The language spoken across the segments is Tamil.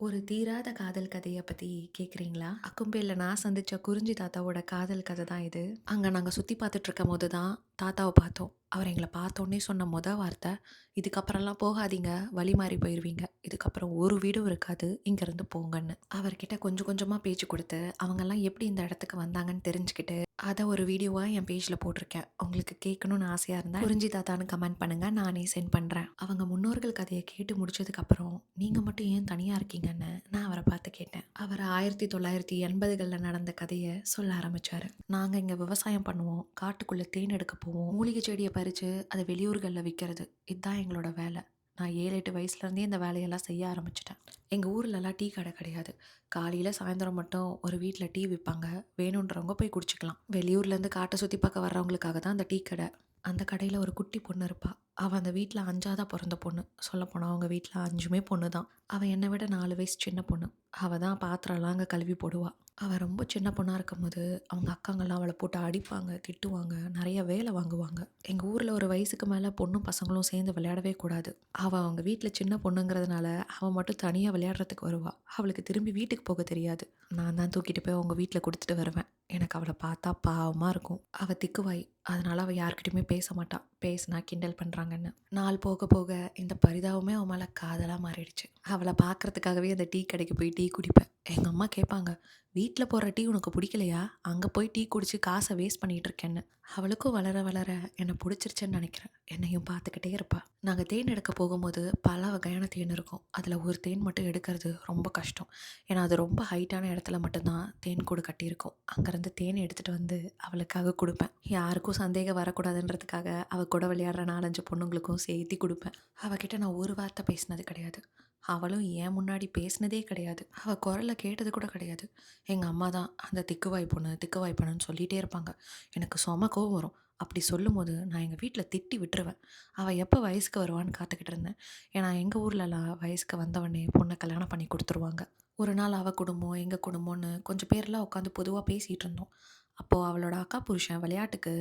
ஒரு தீராத காதல் கதைய பத்தி கேட்குறீங்களா? அக்கும்பேல நான் சந்திச்ச குறிஞ்சி தாத்தாவோட காதல் கதை தான் இது. அங்க நாங்க சுத்தி பார்த்துட்டு இருக்கும்போது தான் தாத்தாவ பார்த்தோம். அவர் எங்கள பார்த்தோனே சொன்ன வார்த்தை, "இதுக்கப்புறம்லாம் போகாதீங்க. வழி மாறி போயிருவீங்க. இதுக்கப்புறம் ஒரு வீடும் இருக்காது. இங்கேருந்து போங்கன்னு." அவர்கிட்ட கொஞ்சம் கொஞ்சமா பேச்சு குடுத்து, அவங்கலாம் எப்படி இந்த இடத்துக்கு வந்தாங்கன்னு தெரிஞ்சுக்கிட்டு, அத ஒரு வீடியோவா என் பேஜ்ல போட்டிருக்கேன். உங்களுக்கு கேட்கணும்னு ஆசையா இருந்தா, குறிஞ்சி தாத்தான்னு கமெண்ட் பண்ணுங்க. நானே சென்ட் பண்றேன். அவங்க முன்னோர்கள் கதைய கேட்டு முடிச்சதுக்கப்புறம், "நீங்க மட்டும் ஏன் தனியா இருக்கீங்கன்னு?" நான் அவர பார்த்து கேட்டேன். அவர் 1980கள்ல நடந்த கதைய சொல்ல ஆரம்பிச்சாரு. "நாங்க இங்க விவசாயம் பண்ணுவோம். காட்டுக்குள்ள தேன் எடுக்க போவோம். மூலிகை செடிய பறிச்சு அத வெளியூர்கள்ல விக்கிறது. இதான் எங்களோட வேல. நான் 7, 8 வயசுலேருந்தே இந்த வேலையெல்லாம் செய்ய ஆரம்பிச்சுட்டேன். எங்க ஊர்லலாம் டீ கடை கிடையாது. காலையில, சாயந்தரம் மட்டும் ஒரு வீட்ல டீ விப்பாங்க. வேணுன்றவங்க போய் குடிச்சுக்கலாம். வெளியூர்லேருந்து காட்ட சுத்தி பார்க்க வர்றவங்களுக்காக தான் அந்த டீ கடை. அந்த கடையில ஒரு குட்டி பொண்ணு இருப்பா. அவ அந்த வீட்ல 5ஆவதா பொறந்த பொண்ணு. சொல்லப்போனா அவங்க வீட்ல 5மே பொண்ணு தான். அவ என்ன விட 4 வயசு சின்ன பொண்ணு. அவ தான் பாத்திரம்லாம் அங்க கழுவி போடுவா. அவ ரொம்ப சின்ன பொண்ணா இருக்கும்போது, அவங்க அக்காங்கலாம் அவள போட்டு அடிப்பாங்க, திட்டுவாங்க, நெறைய வேல வாங்குவாங்க. எங்க ஊர்ல ஒரு வயசுக்கு மேல பொண்ணும், பசங்களும் சேர்ந்து விளையாடவே கூடாது. அவ அவங்க வீட்ல சின்ன பொண்ணுங்கிறதுனால, அவ மட்டும் தனியா விளையாடுறதுக்கு வருவா. அவளுக்கு திரும்பி வீட்டுக்கு போக தெரியாது. நான் தான் தூக்கிட்டு போய் அவங்க வீட்ல குடுத்துட்டு வருவேன். எனக்கு அவள பார்த்தா பாவமா இருக்கும். அவ திக்குவாய். அதனால அவ யார்கிட்டயுமே பேச மாட்டா. பேசினா கிண்டல் பண்றாங்கன்னு. நாள் போக போக இந்த பரிதாபமே அவ மேல காதலா மாறிடுச்சு. அவள பார்க்கறதுக்காகவே அந்த டீ கடைக்கு போய் டீ குடிப்பேன். எங்க அம்மா கேட்பாங்க, "வீட்ல போடுற டீ உனக்கு பிடிக்கலையா? அங்க போய் டீ குடிச்சு காச வேஸ்ட் பண்ணிட்டு இருக்கேன்னு." அவளுக்கும் வளர வளர என்ன பிடிச்சிருச்சுன்னு நினைக்கிறேன். என்னையும் பார்த்துக்கிட்டே இருப்பா. நாங்க தேன் எடுக்க போகும்போது பல வகையான தேன் இருக்கும். அதுல ஒரு தேன் மட்டும் எடுக்கிறது ரொம்ப கஷ்டம். ஏன்னா அது ரொம்ப ஹைட்டான இடத்துல மட்டும்தான் தேன் கூடு கட்டியிருக்கும். அங்கேருந்து தேன் எடுத்துட்டு வந்து அவளுக்காக குடுப்பேன். யாருக்கும் சந்தேகம் வரக்கூடாதுன்றதுக்காக அவ கூட விளையாடுற 4, 5 பொண்ணுங்களுக்கும் சேர்த்தி குடுப்பேன். அவகிட்ட நான் ஒரு வார்த்தை பேசினது கிடையாது. அவளும் என் முன்னாடி பேசினதே கிடையாது. அவ குரல கேட்டது கூட கிடையாது. எங்க அம்மா தான் அந்த திக்குவாய் பொண்ணு, திக்குவாய் பொண்ணுன்னு சொல்லிட்டே இருப்பாங்க. எனக்கு செம கோவம் வரும். அப்படி சொல்லும்போது நான் எங்க வீட்ல திட்டி விட்டுருவேன். அவ எப்போ வயசுக்கு வருவான்னு காத்துக்கிட்டு இருந்தேன். ஏன்னா எங்க ஊர்லலாம் வயசுக்கு வந்தவொடனே பொண்ண கல்யாணம் பண்ணி குடுத்துருவாங்க. ஒரு நாள் அவ குடும்பம், எங்க குடும்பம்னு கொஞ்சம் பேர்லாம் உட்காந்து பொதுவா பேசிட்டு இருந்தோம். அப்போ அவளோட அக்கா புருஷன் விளையாட்டுக்கு,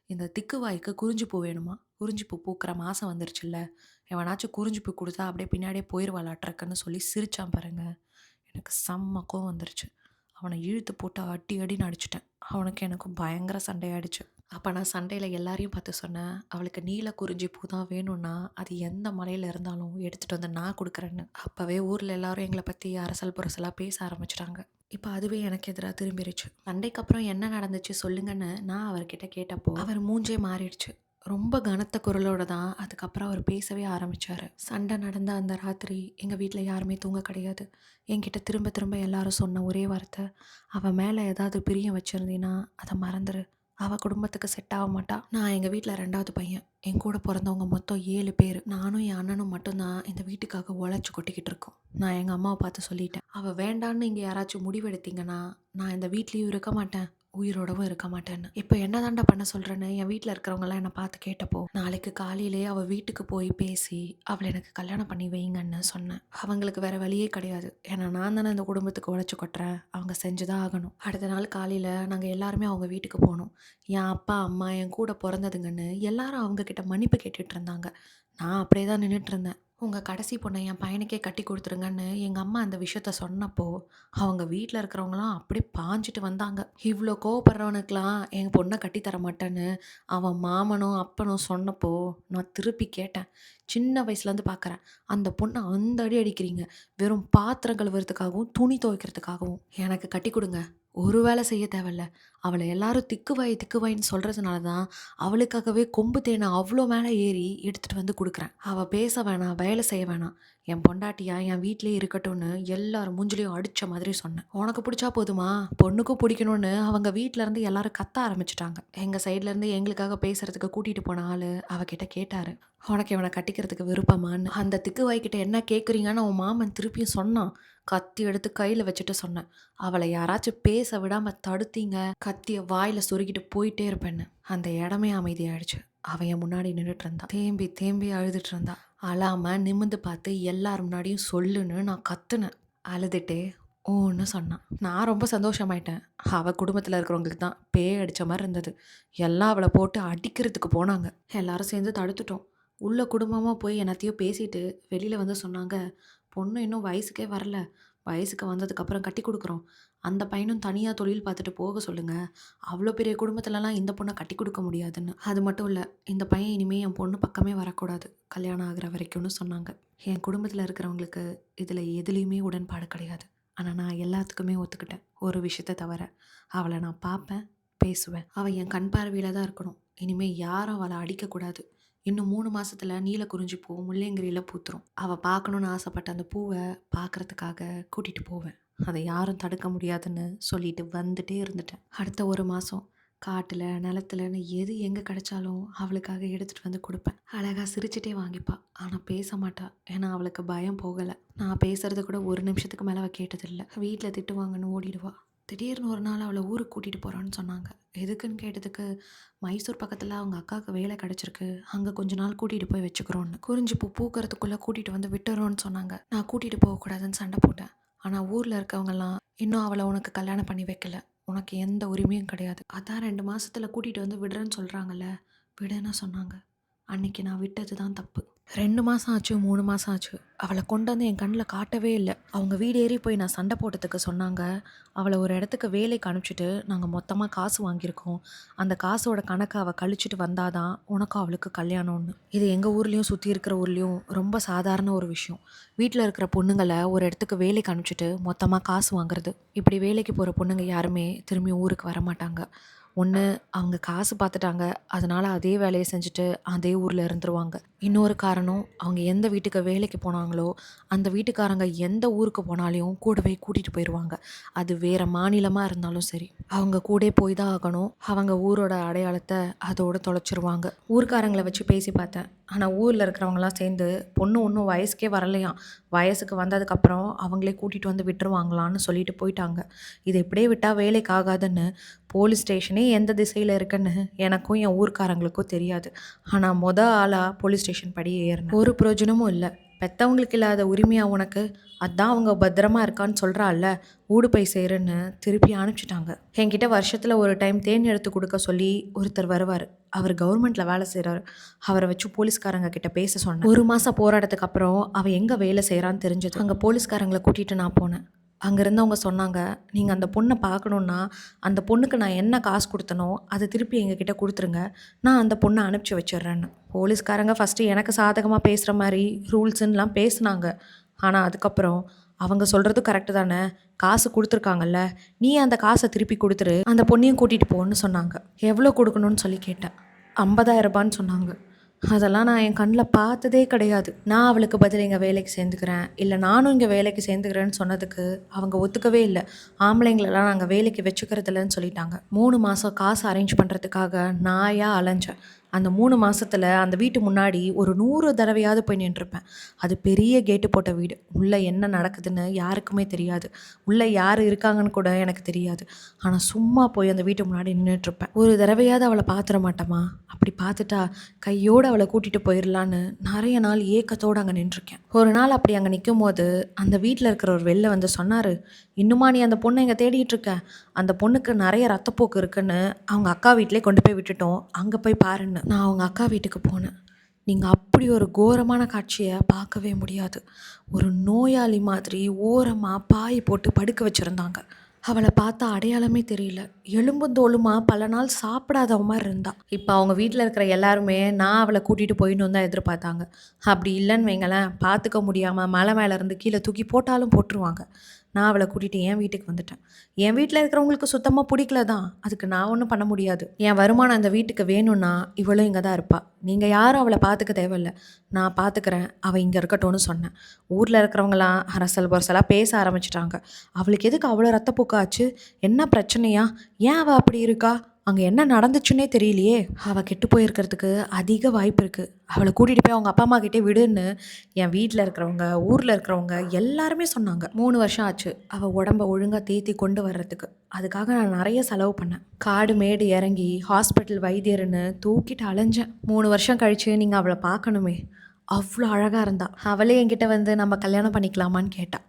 "இந்த திக்குவாய்க்கு குறிஞ்சி பூ வேணுமா? குறிஞ்சி பூ பூக்கிற மாசம் வந்துருச்சுல்ல. எவனாச்சும் குறிஞ்சி பூ குடுத்தா அப்படியே பின்னாடியே போயிருவாளாட்றக்குன்னு" சொல்லி சிரிச்சான் பாருங்க. எனக்கு செம்ம கோவம் வந்துருச்சு. அவன இழுத்து போட்டு அடி அடின்னு அடிச்சுட்டேன். அவனுக்கும் எனக்கும் பயங்கர சண்டையாயிடுச்சு. அப்ப நான் சண்டையில எல்லாரையும் பார்த்து சொன்னேன், "அவளுக்கு நீல குறிஞ்சி பூ தான் வேணும்னா, அது எந்த மலையில இருந்தாலும் எடுத்துட்டு வந்து நான் குடுக்குறேன்னு." அப்பவே ஊர்ல எல்லாரும் எங்கள பத்தி அரசல் புரசலா பேச ஆரம்பிச்சுட்டாங்க. இப்ப அதுவே எனக்கு எதிரா திரும்பிருச்சு. சண்டைக்கு அப்புறம் என்ன நடந்துச்சு சொல்லுங்கன்னு நான் அவர்கிட்ட கேட்டப்போ, அவர் மூஞ்சே மாறிடுச்சு. ரொம்ப கனத்த குரலோட தான் அதுக்கப்புறம் அவர் பேசவே ஆரம்பிச்சாரு. சண்டை நடந்த அந்த ராத்திரி எங்க வீட்ல யாருமே தூங்க கிடையாது. என்கிட்ட திரும்ப திரும்ப எல்லாரும் சொன்ன ஒரே வார்த்தை, "அவ மேல ஏதாவது பிரியம் வச்சிருந்தீன்னா அத மறந்துரு. அவ குடும்பத்துக்கு செட் ஆக மாட்டா." நான் எங்க வீட்ல 2வது பையன். என் கூட பொறந்தவங்க மொத்தம் 7 பேரு. நானும் என் அண்ணனும் மட்டும் தான் இந்த வீட்டுக்காக உழைச்சு கொட்டிக்கிட்டு இருக்கோம். நான் எங்க அம்மாவ பார்த்து சொல்லிட்டேன். "அவ வேண்டான்னு நீங்க யாராச்சும் முடிவெடுத்தீங்கன்னா, நான் இந்த வீட்லயும் இருக்க மாட்டேன். உயிரோடவும் இருக்க மாட்டேன்னு." "இப்ப என்ன தாண்டா பண்ண சொல்றேன்னு?" என் வீட்ல இருக்கிறவங்கலாம் என்ன பார்த்து கேட்டப்போ, நாளைக்கு காலையிலேயே அவ வீட்டுக்கு போய் பேசி, அவள எனக்கு கல்யாணம் பண்ணி வைங்கன்னு சொன்னேன். அவங்களுக்கு வேற வழியே கிடையாது. ஏன்னா நான் தானே இந்த குடும்பத்துக்கு உழைச்சு கொட்டுறேன். அவங்க செஞ்சு தான் ஆகணும். அடுத்த நாள் காலையில நாங்க எல்லாருமே அவங்க வீட்டுக்கு போனோம். என் அப்பா, அம்மா, என் கூட பொறந்ததுங்கன்னு எல்லாரும் அவங்க கிட்ட மன்னிப்பு கேட்டுட்டு இருந்தாங்க. நான் அப்படியே தான் நின்னுட்டு இருந்தேன். உங்க கடைசி பொண்ண என் பையனுக்கே கட்டி குடுத்துருங்கன்னு எங்க அம்மா அந்த விஷயத்த சொன்னப்போ, அவங்க வீட்ல இருக்கிறவங்கலாம் அப்படியே பாஞ்சுட்டு வந்தாங்க. இவ்ளோ கோவப்படுறவனுக்குலாம் என் பொண்ண கட்டி தர மாட்டேன்னு அவன் மாமனும், அப்பனும் சொன்னப்போ, நான் திருப்பி கேட்டேன். சின்ன வயசுலேருந்து பார்க்குறேன். அந்த பொண்ண அந்த அடி அடிக்கிறீங்க. வெறும் பாத்திரம் கழுவுறதுக்காகவும், துணி துவைக்கிறதுக்காகவும். எனக்கு கட்டி குடுங்க. ஒரு வேல செய்ய தேவையில்ல. அவள எல்லாரும் திக்குவாய், திக்குவாயின்னு சொல்றதுனால தான், அவளுக்காகவே கொம்பு தேன அவ்ளோ மேல ஏறி எடுத்துட்டு வந்து குடுக்குறேன். அவ பேச வேணாம், வேலை செய்ய வேணாம். என் பொண்டாட்டியா என் வீட்லயே இருக்கட்டும்னு எல்லார் மூஞ்சிலயும் அடிச்ச மாதிரி சொன்னேன். உனக்கு புடிச்சா போதுமா? பொண்ணுக்கும் புடிக்கணும்னு அவங்க வீட்ல இருந்து எல்லாரும் கத்த ஆரம்பிச்சுட்டாங்க. எங்க சைட்ல இருந்து எங்களுக்காக பேசுறதுக்கு கூட்டிட்டு போன ஆளு அவகிட்ட கேட்டாரு. "உனக்கு இவன கட்டிக்கிறதுக்கு விருப்பமான்னு?" அந்த திக்குவாய்க்கிட்ட என்ன கேட்குறீங்கன்னு அவன் மாமன் திருப்பியும் சொன்னான். கத்தி எடுத்து கையில வச்சுட்டு சொன்னேன். "அவள யாராச்சும் பேச விடாம தடுத்தீங்க, கத்திய வாயில சொருகிட்டு போயிட்டே இருப்பேன்னு." அந்த இடமே அமைதியாயிடுச்சு. அவ என் முன்னாடி நின்னுட்டு இருந்தா. தேம்பி தேம்பி அழுதுட்டு இருந்தா. அழாம நிமிர்ந்து பார்த்து எல்லார் முன்னாடியும் சொல்லுன்னு நான் கத்துனேன். அழுதுட்டே ஓன்னு சொன்னா. நான் ரொம்ப சந்தோஷமாயிட்டேன். அவ குடும்பத்துல இருக்கிறவங்களுக்கு தான் பேய் அடிச்ச மாரி இருந்தது. எல்லாம் அவள போட்டு அடிக்கிறதுக்கு போனாங்க. எல்லாரும் சேர்ந்து தடுத்துட்டோம். உள்ள குடும்பமா போய் என்னத்தையோ பேசிட்டு வெளியில வந்து சொன்னாங்க, "பொண்ணு இன்னும் வயசுக்கே வரல. வயசுக்கு வந்ததுக்கப்புறம் கட்டி குடுக்குறோம். அந்த பையனும் தனியா தொழில் பார்த்துட்டு போக சொல்லுங்க. அவ்ளோ பெரிய குடும்பத்துலலாம் இந்த பொண்ண கட்டி குடுக்க முடியாதுன்னு. அது மட்டும் இல்ல, இந்த பையன் இனிமே என் பொண்ணு பக்கமே வரக்கூடாது. கல்யாணம் ஆகுற வரைக்கும்னு சொன்னாங்க. என் குடும்பத்துல இருக்கிறவங்களுக்கு இதுல எதுலயுமே உடன்பாடு கிடையாது. ஆனா நான் எல்லாத்துக்குமே ஒத்துக்கிட்டேன். ஒரு விஷயத்த தவிர. அவள நான் பார்ப்பேன், பேசுவேன். அவ என் கண் பார்வையில தான் இருக்கணும். இனிமே யாரும் அவள அடிக்கக்கூடாது. இன்னும் 3 மாசத்துல நீலக்குறிஞ்சி பூ முள்ளங்கிரியில பூத்துரும். அவ பார்க்கணும்னு ஆசைப்பட்ட அந்த பூவ பார்க்கறதுக்காக கூட்டிட்டு போவேன். அத யாரும் தடுக்க முடியாதுன்னு சொல்லிட்டு வந்துட்டே இருந்துட்டேன். அடுத்த 1 மாசம் காட்டுல, நிலத்துலன்னு எது எங்க கிடைச்சாலும் அவளுக்காக எடுத்துட்டு வந்து குடுப்பேன். அழகா சிரிச்சுட்டே வாங்கிப்பா. ஆனா பேச மாட்டா. ஏன்னா அவளுக்கு பயம் போகல. நான் பேசுறது கூட 1 நிமிஷத்துக்கு மேல அவ கேட்டதில்ல. வீட்ல திட்டுவாங்கன்னு ஓடிடுவா. திடீர்னு ஒரு நாள் அவள ஊருக்கு கூட்டிட்டு போறோன்னு சொன்னாங்க. எதுக்குன்னு கேட்டதுக்கு, மைசூர் பக்கத்துல அவங்க அக்காவுக்கு வேலை கிடைச்சிருக்கு. அங்க கொஞ்ச நாள் கூட்டிட்டு போய் வச்சுக்கிறோன்னு. குறிஞ்சி பூ பூக்கறதுக்குள்ள கூட்டிட்டு வந்து விட்டுறோன்னு சொன்னாங்க. நான் கூட்டிட்டு போகக்கூடாதுன்னு சண்டை போட்டேன். ஆனா ஊர்ல இருக்கவங்கலாம், இன்னும் அவள உனக்கு கல்யாணம் பண்ணி வைக்கல. உனக்கு எந்த உரிமையும் கிடையாது. அதான் 2 மாசத்துல கூட்டிட்டு வந்து விடுறேன்னு சொல்றாங்கல்ல, விடுன்னு சொன்னாங்க. அன்னைக்கு நான் விட்டது தான் தப்பு. 2 மாசம் ஆச்சு, 3 மாசம் ஆச்சு. அவள கொண்டு வந்து என் கண்ல காட்டவே இல்ல. அவங்க வீடு ஏறி போய் நான் சண்டை போட்டதுக்கு சொன்னாங்க, அவள ஒரு இடத்துக்கு வேலைக்கு அனுப்பிச்சுட்டு, நாங்க மொத்தமா காசு வாங்கியிருக்கோம். அந்த காசோட கணக்க அவ கழிச்சுட்டு வந்தா தான் உனக்கும் அவளுக்கும் கல்யாணம்னு. இது எங்க ஊர்லயும், சுத்தி இருக்கிற ஊர்லயும் ரொம்ப சாதாரண ஒரு விஷயம். வீட்ல இருக்கிற பொண்ணுங்கள ஒரு இடத்துக்கு வேலைக்கு அனுப்பிச்சுட்டு மொத்தமா காசு வாங்குறது. இப்படி வேலைக்கு போற பொண்ணுங்க யாருமே திரும்பி ஊருக்கு வரமாட்டாங்க. ஒண்ணு அவங்க காசு பார்த்துட்டாங்க. அதனால அதே வேலைய செஞ்சுட்டு அதே ஊர்ல இருந்துருவாங்க. இன்னொரு காரணம், அவங்க எந்த வீட்டுக்கு வேலைக்கு போனாங்களோ, அந்த வீட்டுக்காரங்க எந்த ஊருக்கு போனாலும் கூடவே கூட்டிட்டு போயிருவாங்க. அது வேற மாநிலமா இருந்தாலும் சரி. அவங்க கூடயே போய் தான் ஆகணும். அவங்க ஊரோட அடையாளத்த அதோட தொலைச்சிருவாங்க. ஊர்க்காரங்கள வச்சு பேசி பார்த்தேன். ஆனா ஊர்ல இருக்கிறவங்கலாம் சேர்ந்து, பொண்ணு இன்னும் வயசுக்கே வரலையாம். வயசுக்கு வந்ததுக்கப்புறம் அவங்களே கூட்டிட்டு வந்து விட்டுருவாங்களான்னு சொல்லிட்டு போயிட்டாங்க. இத இப்படியே விட்டா வேலைக்கு ஆகாதுன்னு போலீஸ் ஸ்டேஷனே எந்த திசையில இருக்குன்னு எனக்கும் என் ஊர்க்காரங்களுக்கும் தெரியாது. ஆனா ஆளா போலீஸ் ஸ்டேஷன் படி ஏறினேன். ஒரு பிரயோஜனமும் இல்ல. பெத்தவங்களுக்கு இல்லாத உரிமையா உனக்கு? அதான் அவங்க பத்திரமா இருக்கான்னு சொல்றால்ல, ஊடு போய் சேருன்னு திருப்பி அனுப்பிச்சுட்டாங்க. என்கிட்ட வருஷத்துல ஒரு டைம் தேன் எடுத்து கொடுக்க சொல்லி ஒருத்தர் வருவாரு. அவர் கவர்மெண்ட்ல வேலை செய்றாரு. அவரை வச்சு போலீஸ்காரங்க கிட்ட பேச சொன்னேன். 1 மாசம் போராட்டத்துக்கு அப்புறம் அவ எங்க வேலை செய்றான்னு தெரிஞ்சது. அங்க போலீஸ்காரங்களை கூட்டிட்டு நான் போனேன். அங்க இருந்தவங்க சொன்னாங்க, நீங்க அந்த பொண்ண பார்க்கணும்னா, அந்த பொண்ணுக்கு நான் என்ன காசு குடுத்தனோ, அத திருப்பி எங்ககிட்ட குடுத்துருங்க. நான் அந்த பொண்ண அனுப்பிச்சு வச்சுர்றேன்னு. போலீஸ்காரங்க ஃபர்ஸ்ட்டு எனக்கு சாதகமா பேசுற மாரி ரூல்ஸ்ன்னுலாம் பேசுனாங்க. ஆனா அதுக்கப்புறம், அவங்க சொல்றதும் கரெக்ட்டு தானே, காசு குடுத்துருக்காங்கல்ல, நீ அந்த காச திருப்பி குடுத்துரு. அந்த பொண்ணையும் கூட்டிட்டு போன்னு சொன்னாங்க. எவ்வளோ குடுக்கணும்னு சொல்லி கேட்டேன். ரூ. 50,000ன்னு சொன்னாங்க. அதெல்லாம் நான் என் கண்ல பார்த்ததே கிடையாது. நான் அவளுக்கு பதில் இங்க வேலைக்கு சேர்ந்துக்கிறேன், இல்ல நானும் இங்க வேலைக்கு சேர்ந்துக்கிறேன்னு சொன்னதுக்கு, அவங்க ஒத்துக்கவே இல்ல. ஆம்பளைங்களலாம் நாங்க வேலைக்கு வச்சுக்கிறது இல்லன்னு சொல்லிட்டாங்க. 3 மாசம் காசு அரேஞ்ச் பண்றதுக்காக நாயா அலைஞ்சேன். அந்த 3 மாசத்துல அந்த வீட்டு முன்னாடி ஒரு 100 தடவையாவது போய் நின்றுப்பேன். அது பெரிய கேட்டு போட்ட வீடு. உள்ள என்ன நடக்குதுன்னு யாருக்குமே தெரியாது. உள்ள யார் இருக்காங்கன்னு கூட எனக்கு தெரியாது. ஆனா சும்மா போய் அந்த வீட்டு முன்னாடி நின்னுட்ருப்பேன். ஒரு தடவையாவது அவள பார்த்துற மாட்டோமா? அப்படி பார்த்துட்டா கையோட அவள கூட்டிட்டு போயிரலான்னு நெறைய நாள் ஏக்கத்தோட அங்க நின்றுருக்கேன். ஒரு நாள் அப்படி அங்க நிக்கும்போது, அந்த வீட்ல இருக்கிறவர் வெளில வந்து சொன்னாரு, "இன்னுமா நீ அந்த பொண்ண இங்க தேடிட்டு இருக்க? அந்த பொண்ணுக்கு நெறைய ரத்தப்போக்கு இருக்குன்னு அவங்க அக்கா வீட்லயே கொண்டு போய் விட்டுட்டோம். அங்க போய் பாருன்னு." நான் அவங்க அக்கா வீட்டுக்கு போனேன். நீங்க அப்படி ஒரு கோரமான காட்சிய பார்க்கவே முடியாது. ஒரு நோயாளி மாதிரி ஓரமா பாய் போட்டு படுக்க வச்சிருந்தாங்க. அவள பார்த்தா அடையாளமே தெரியல. எலும்பும் தோலுமா பல நாள் சாப்பிடாதவ மாரி இருந்தா. இப்ப அவங்க வீட்ல இருக்கிற எல்லாருமே நான் அவள கூட்டிட்டு போயிடணும்னு தான் எதிர்பார்த்தாங்க. அப்படி இல்லன்னு வைங்களேன், பார்த்துக்க முடியாம மலை மேல இருந்து கீழ தூக்கி போட்டாலும் போட்டுருவாங்க. நான் அவள கூட்டிட்டு என் வீட்டுக்கு வந்துட்டேன். என் வீட்ல இருக்கிறவங்களுக்கு சுத்தமா புடிக்கல தான். அதுக்கு நான் ஒண்ணும் பண்ண முடியாது. என் வருமானம் அந்த வீட்டுக்கு வேணும்னா, இவளும் இங்க தான் இருப்பா. நீங்க யாரும் அவள பார்த்துக்க தேவையில்ல. நான் பார்த்துக்கிறேன். அவ இங்க இருக்கட்டும்னு சொன்னேன். ஊர்ல இருக்கிறவங்கலாம் அரசல் புரசலா பேச ஆரம்பிச்சுட்டாங்க. அவளுக்கு எதுக்கு அவ்வளோ ரத்தப்போக்கு ஆச்சு? என்ன பிரச்சனையா? ஏன் அவ அப்படி இருக்கா? அங்க என்ன நடந்துச்சுன்னே தெரியலையே! அவ கெட்டு போயிருக்கிறதுக்கு அதிக வாய்ப்பு இருக்கு. அவள கூட்டிட்டு போய் அவங்க அப்பா, அம்மா கிட்டயே விடுன்னு என் வீட்ல இருக்கிறவங்க, ஊர்ல இருக்கிறவங்க எல்லாருமே சொன்னாங்க. 3 வருஷம் ஆச்சு. அவ உடம்ப ஒழுங்கா தேத்தி கொண்டு வர்றதுக்கு. அதுக்காக நான் நெறைய செலவு பண்ணேன். காடு மேடு இறங்கி ஹாஸ்பிட்டல் வைத்தியர்ன்னு தூக்கிட்டு அலைஞ்சேன். 3 வருஷம் கழிச்சு நீங்க அவள பார்க்கணுமே! அவ்ளோ அழகா இருந்தா. அவளே என்கிட்ட வந்து நம்ம கல்யாணம் பண்ணிக்கலாமான்னு கேட்டா.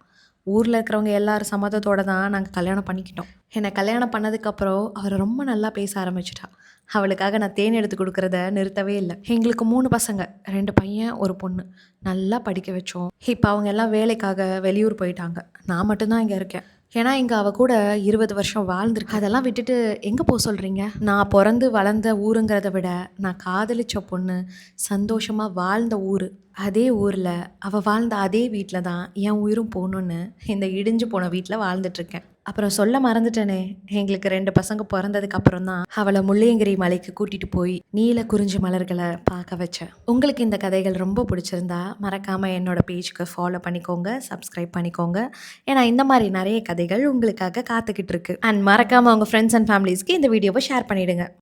ஊர்ல இருக்கிறவங்க எல்லாரும் சம்மதத்தோட தான் நாங்க கல்யாணம் பண்ணிக்கிட்டோம். என்ன கல்யாணம் பண்ணதுக்கப்புறம் அவ ரொம்ப நல்லா பேச ஆரம்பிச்சுட்டா. அவளுக்காக நான் தேன் எடுத்து குடுக்குறத நிறுத்தவே இல்ல. எங்களுக்கு 3 பசங்க. 2 பையன், 1 பொண்ணு. நல்லா படிக்க வச்சோம். இப்ப அவங்க எல்லாம் வேலைக்காக வெளியூர் போயிட்டாங்க. நான் மட்டும் தான் இங்க இருக்கேன். ஏன்னா, இங்க அவ கூட 20 வருஷம் வாழ்ந்திருக்கேன். அதெல்லாம் விட்டுட்டு எங்க சொல்றீங்க? நான் பொறந்து வளர்ந்த ஊருங்கிறத விட, நான் காதலிச்ச பொண்ணு, சந்தோஷமா வாழ்ந்த ஊரு. அதே ஊர்ல, அவ வாழ்ந்த அதே வீட்ல தான் என் உயிரும் போணும்னு, இந்த இடிஞ்சு போன வீட்ல வாழ்ந்துட்டுருக்கேன். அப்புறம் சொல்ல மறந்துட்டேனே, எங்களுக்கு 2 பசங்க பொறந்ததுக்கு அப்புறம் தான், அவள முள்ளியங்கிரி மலைக்கு கூட்டிட்டு போய், நீல குறிஞ்சி மலர்கள பார்க்க வச்சேன். உங்களுக்கு இந்த கதைகள் ரொம்ப பிடிச்சிருந்தா, மறக்காம என்னோட பேஜ்க்கு ஃபாலோ பண்ணிக்கோங்க, சப்ஸ்கிரைப் பண்ணிக்கோங்க. ஏன்னா, இந்த மாரி நெறைய கதைகள் உங்களுக்காக காத்துக்கிட்டு இருக்கு. அண்ட் மறக்காம உங்க ஃப்ரெண்ட்ஸ் அண்ட் ஃபேமிலீஸ்க்கு இந்த வீடியோவ ஷேர் பண்ணிடுங்க.